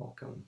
Welcome.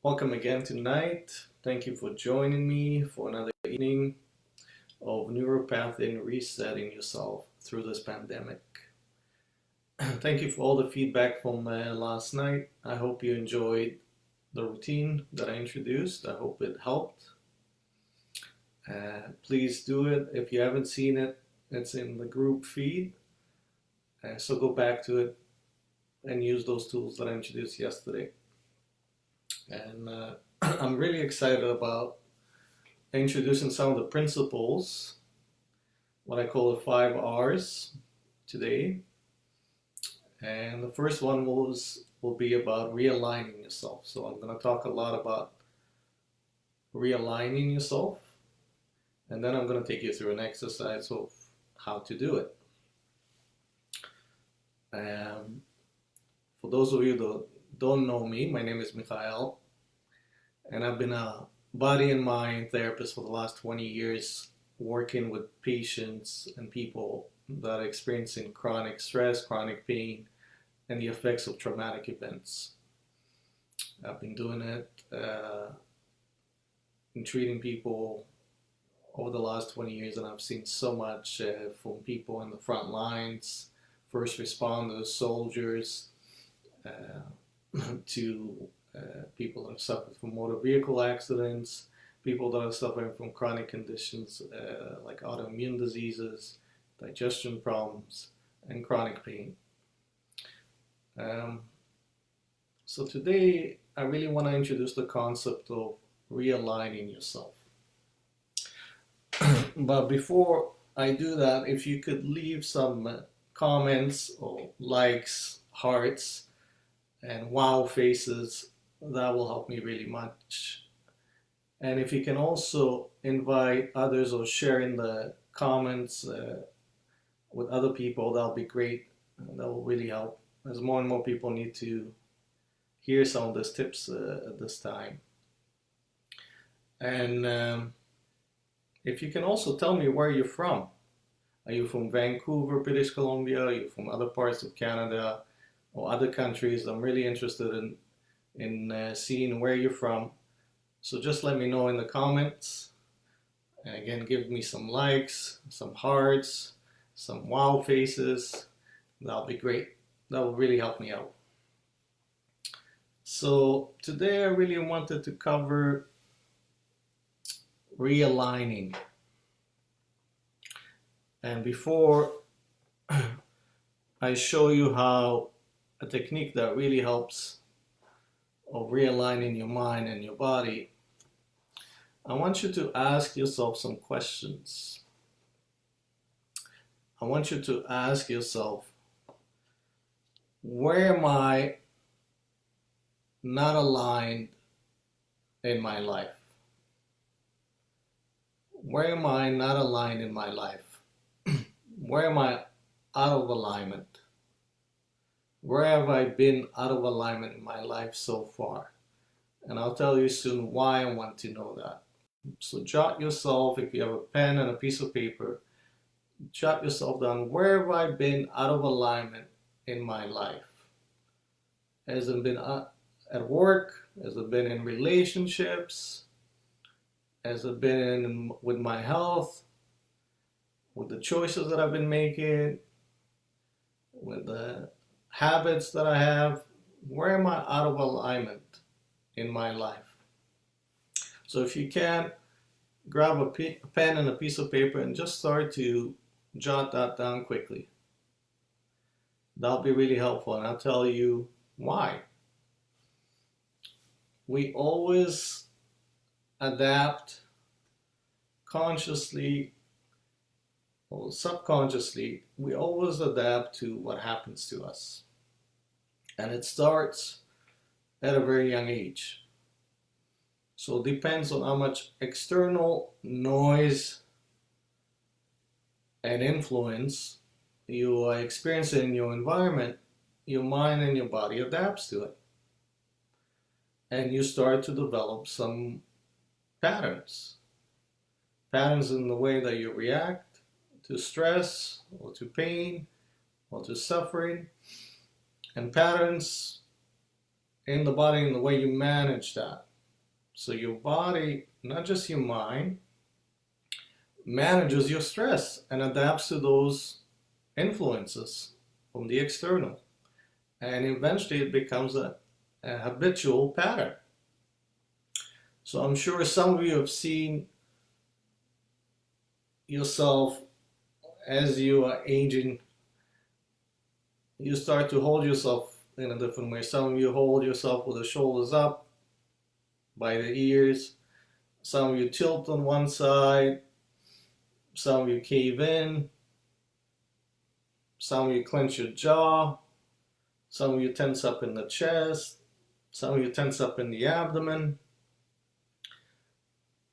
Welcome again tonight. Thank you for joining me for another evening of neuropathy and resetting yourself through this pandemic. Thank you for all the feedback from last night. I hope you enjoyed the routine that I introduced. I hope it helped. Please do it. If you haven't seen it, it's in the group feed. So go back to it and use those tools that I introduced yesterday. And I'm really excited about introducing some of the principles, what I call the 5 R's today. And the first one will be about realigning yourself. So I'm going to talk a lot about realigning yourself, and then I'm going to take you through an exercise of how to do it. For those of you that don't know me, my name is Mikhail, and I've been a body and mind therapist for the last 20 years, working with patients and people that are experiencing chronic stress, chronic pain, and the effects of traumatic events. I've been doing it in treating people over the last 20 years, and I've seen so much from people in the front lines, first responders, soldiers, to people that have suffered from motor vehicle accidents, people that are suffering from chronic conditions like autoimmune diseases, digestion problems, and chronic pain. So today I really want to introduce the concept of realigning yourself. But before I do that, if you could leave some comments or likes, hearts, and wow faces, that will help me really much. And if you can also invite others or share in the comments with other people, that'll be great. That will really help, as more and more people need to hear some of these tips at this time. And if you can also tell me where you're from. Are you from Vancouver, British Columbia? Are you from other parts of Canada or other countries? I'm really interested in seeing where you're from. So just let me know in the comments. And again, give me some likes, some hearts, some wow faces. That'll be great. That will really help me out. So today I really wanted to cover realigning. And before I show you how a technique that really helps of realigning your mind and your body, I want you to ask yourself some questions. I want you to ask yourself, where am I not aligned in my life? Where am I not aligned in my life? Where am I out of alignment? Where have I been out of alignment in my life so far? And I'll tell you soon why I want to know that. So jot yourself, if you have a pen and a piece of paper, jot yourself down, where have I been out of alignment in my life? Has it been at work? Has it been in relationships? Has it been with my health? With the choices that I've been making? With the habits that I have? Where am I out of alignment in my life? So if you can, grab a pen and a piece of paper and just start to jot that down quickly. That'll be really helpful, and I'll tell you why. We always adapt consciously or subconsciously. We always adapt to what happens to us. And it starts at a very young age. So it depends on how much external noise and influence you are experiencing in your environment, your mind and your body adapts to it. And you start to develop some patterns. Patterns in the way that you react to stress or to pain or to suffering. And patterns in the body and the way you manage that. So your body, not just your mind, manages your stress and adapts to those influences from the external. And eventually it becomes a habitual pattern. So I'm sure some of you have seen yourself as you are aging. You start to hold yourself in a different way. Some of you hold yourself with the shoulders up by the ears. Some of you tilt on one side. Some of you cave in. Some of you clench your jaw. Some of you tense up in the chest. Some of you tense up in the abdomen.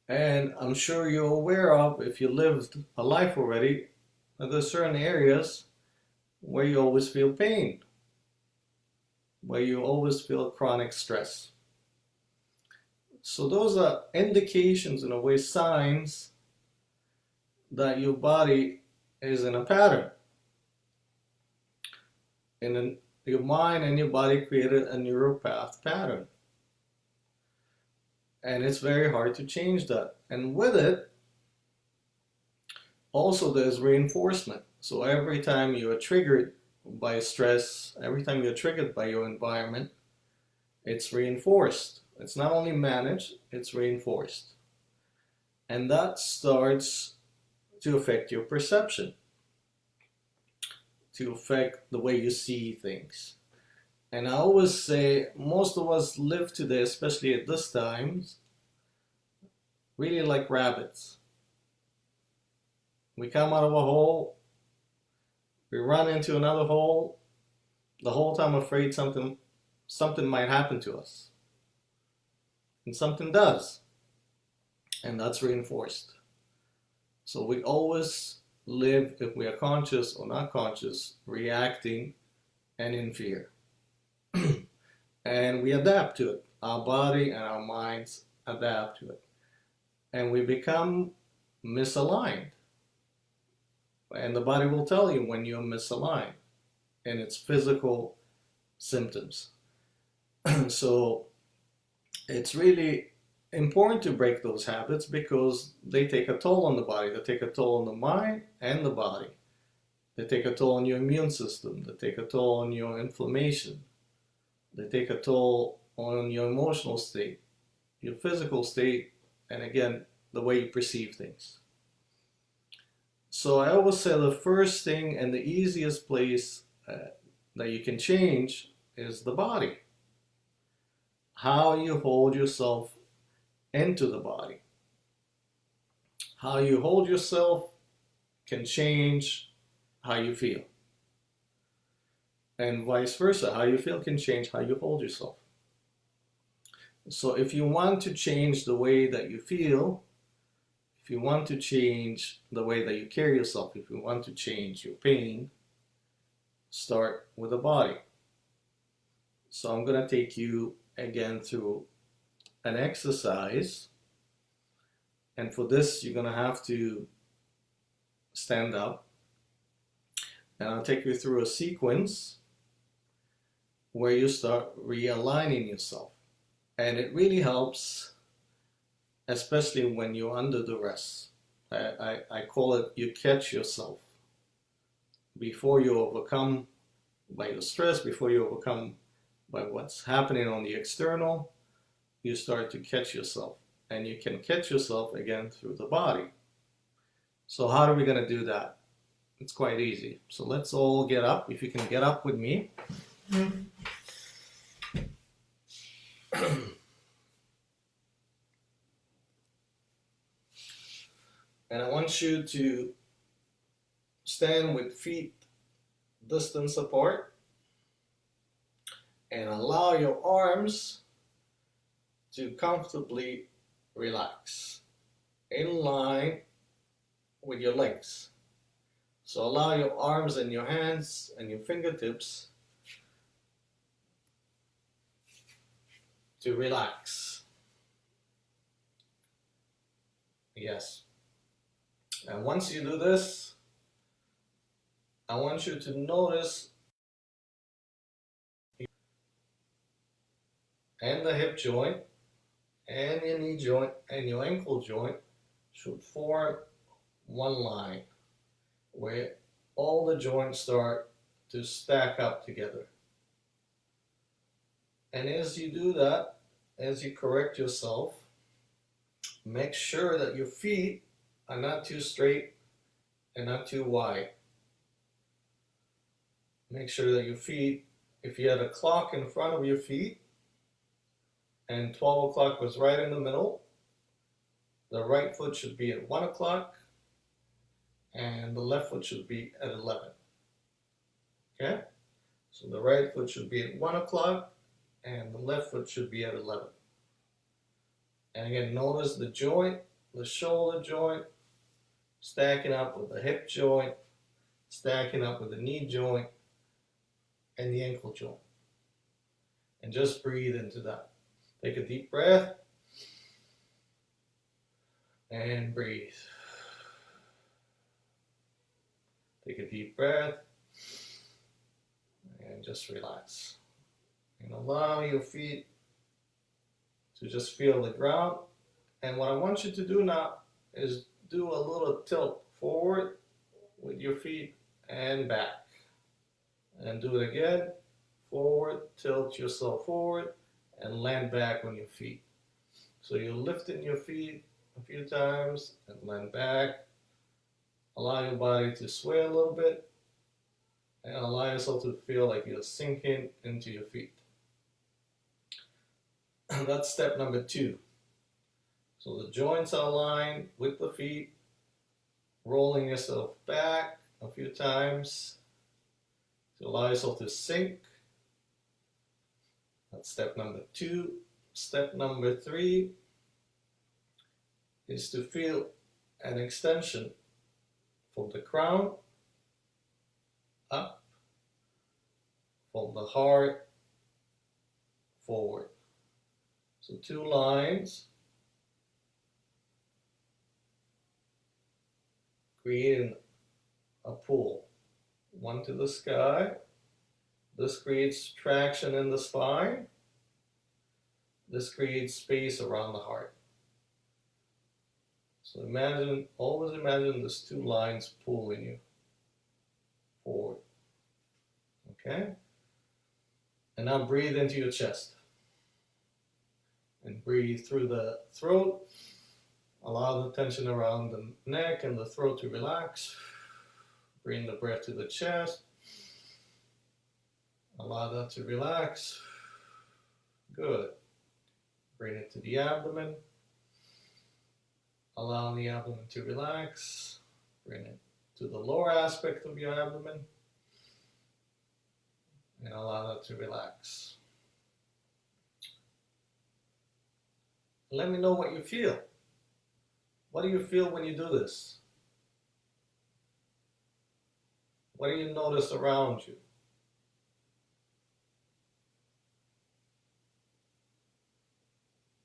And I'm sure you're aware of, if you lived a life already, that there's certain areas where you always feel pain, where you always feel chronic stress. So those are indications, in a way, signs that your body is in a pattern. And your mind and your body created a neuropath pattern. And it's very hard to change that. And with it, also there's reinforcement. So every time you are triggered by stress, every time you're triggered by your environment, it's reinforced. It's not only managed, it's reinforced. And that starts to affect your perception, to affect the way you see things. And I always say, most of us live today, especially at this time, really like rabbits. We come out of a hole, we run into another hole, the whole time afraid something might happen to us. And something does. And that's reinforced. So we always live, if we are conscious or not conscious, reacting and in fear. And we adapt to it. Our body and our minds adapt to it. And we become misaligned. And the body will tell you when you're misaligned in its physical symptoms. So it's really important to break those habits because they take a toll on the body. They take a toll on the mind and the body. They take a toll on your immune system. They take a toll on your inflammation. They take a toll on your emotional state, your physical state, and again, the way you perceive things. So I always say the first thing and the easiest place that you can change is the body. How you hold yourself into the body. How you hold yourself can change how you feel. And vice versa, how you feel can change how you hold yourself. So if you want to change the way that you feel, if you want to change the way that you carry yourself, if you want to change your pain, start with the body. So I'm going to take you again through an exercise. And for this, you're going to have to stand up. And I'll take you through a sequence where you start realigning yourself. And it really helps, especially when you're under duress. I call it, you catch yourself. Before you overcome by your stress, before you overcome by what's happening on the external, you start to catch yourself. And you can catch yourself again through the body. So how are we going to do that? It's quite easy. So let's all get up. If you can get up with me. And I want you to stand with feet distance apart and allow your arms to comfortably relax in line with your legs. So allow your arms and your hands and your fingertips to relax. Yes. And once you do this, I want you to notice and the hip joint and your knee joint and your ankle joint should form one line where all the joints start to stack up together. And as you do that, as you correct yourself, make sure that your feet are not too straight and not too wide. Make sure that your feet, if you had a clock in front of your feet and 12 o'clock was right in the middle, the right foot should be at 1 o'clock and the left foot should be at 11. Okay? So the right foot should be at 1 o'clock and the left foot should be at 11. And again, notice the joint, the shoulder joint, stacking up with the hip joint, stacking up with the knee joint, and the ankle joint. And just breathe into that. Take a deep breath and breathe. Take a deep breath and just relax. And allow your feet to just feel the ground. And what I want you to do now is do a little tilt forward with your feet and back. And do it again. Forward, tilt yourself forward, and land back on your feet. So you're lifting your feet a few times and land back. Allow your body to sway a little bit and allow yourself to feel like you're sinking into your feet. That's step number 2. So the joints are aligned with the feet, rolling yourself back a few times to allow yourself to sink. That's step number 2. Step number 3 is to feel an extension from the crown up, from the heart forward. So 2 lines creating a pull. One to the sky. This creates traction in the spine. This creates space around the heart. So imagine, always imagine these 2 lines pulling you forward. Okay? And now breathe into your chest. And breathe through the throat. Allow the tension around the neck and the throat to relax. Bring the breath to the chest. Allow that to relax. Good. Bring it to the abdomen. Allow the abdomen to relax. Bring it to the lower aspect of your abdomen. And allow that to relax. Let me know what you feel. What do you feel when you do this? What do you notice around you?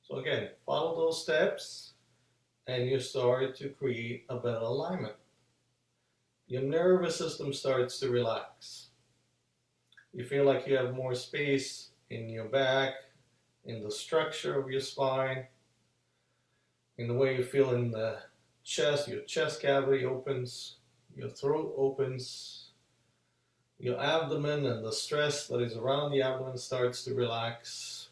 So again, follow those steps and you start to create a better alignment. Your nervous system starts to relax. You feel like you have more space in your back, in the structure of your spine, in the way you feel in the chest. Your chest cavity opens, your throat opens, your abdomen and the stress that is around the abdomen starts to relax.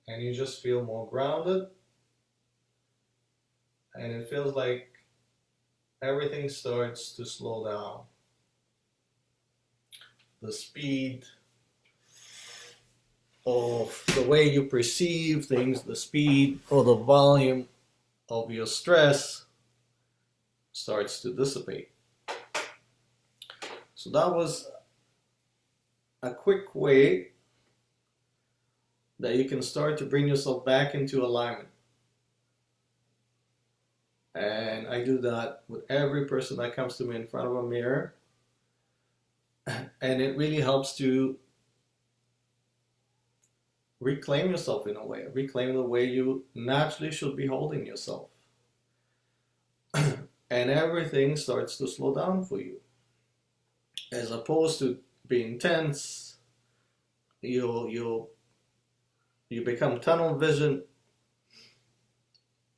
And you just feel more grounded. And it feels like everything starts to slow down. The speed of the way you perceive things, the speed or the volume of your stress starts to dissipate. So that was a quick way that you can start to bring yourself back into alignment. And I do that with every person that comes to me in front of a mirror. And it really helps to reclaim yourself in a way, reclaim the way you naturally should be holding yourself. And everything starts to slow down for you. As opposed to being tense, you become tunnel vision,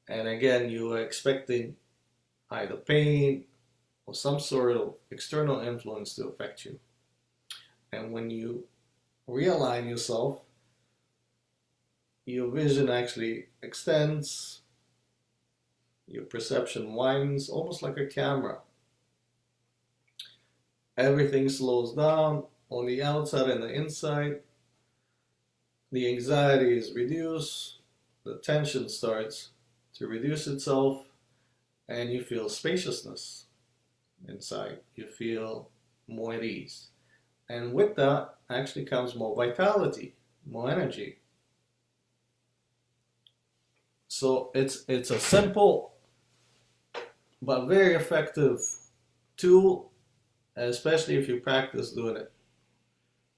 and again you are expecting either pain or some sort of external influence to affect you. And when you realign yourself, your vision actually extends, your perception widens, almost like a camera. Everything slows down on the outside and the inside. The anxiety is reduced, the tension starts to reduce itself, and you feel spaciousness inside. You feel more at ease. And with that actually comes more vitality, more energy. So it's a simple but very effective tool, especially if you practice doing it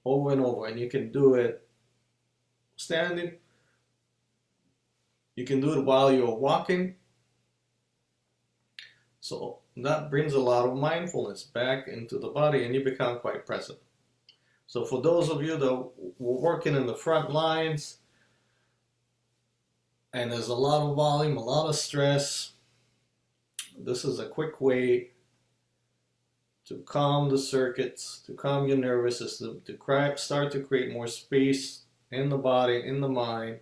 over and over. And you can do it standing, you can do it while you're walking. So that brings a lot of mindfulness back into the body, and you become quite present. So for those of you that were working in the front lines, and there's a lot of volume, a lot of stress, this is a quick way to calm the circuits, to calm your nervous system, to start to create more space in the body, in the mind,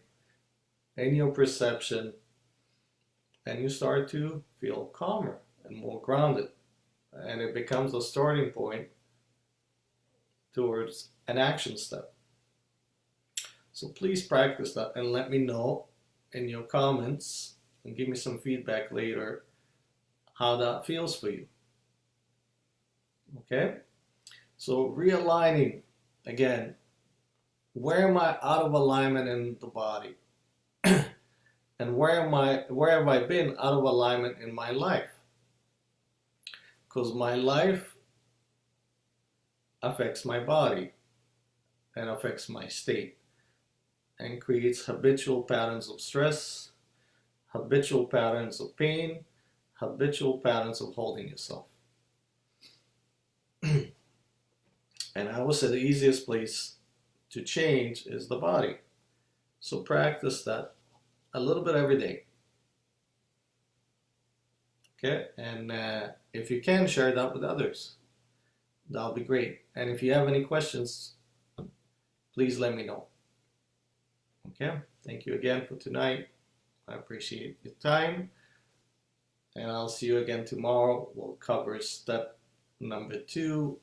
in your perception, and you start to feel calmer and more grounded. And it becomes a starting point towards an action step. So please practice that and let me know in your comments and give me some feedback later how that feels for you. Okay? So realigning, again, where am I out of alignment in the body? And where have I been out of alignment in my life? Because my life affects my body and affects my state and creates habitual patterns of stress, habitual patterns of pain, habitual patterns of holding yourself. And I would say the easiest place to change is the body. So practice that a little bit every day. Okay, and if you can, share that with others. That'll be great. And if you have any questions, please let me know. Okay, thank you again for tonight. I appreciate your time. And I'll see you again tomorrow. We'll cover step number 2,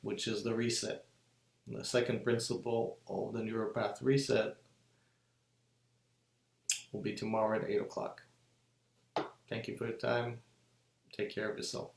which is the reset. The second principle of the neuropath reset will be tomorrow at 8 o'clock. Thank you for your time. Take care of yourself.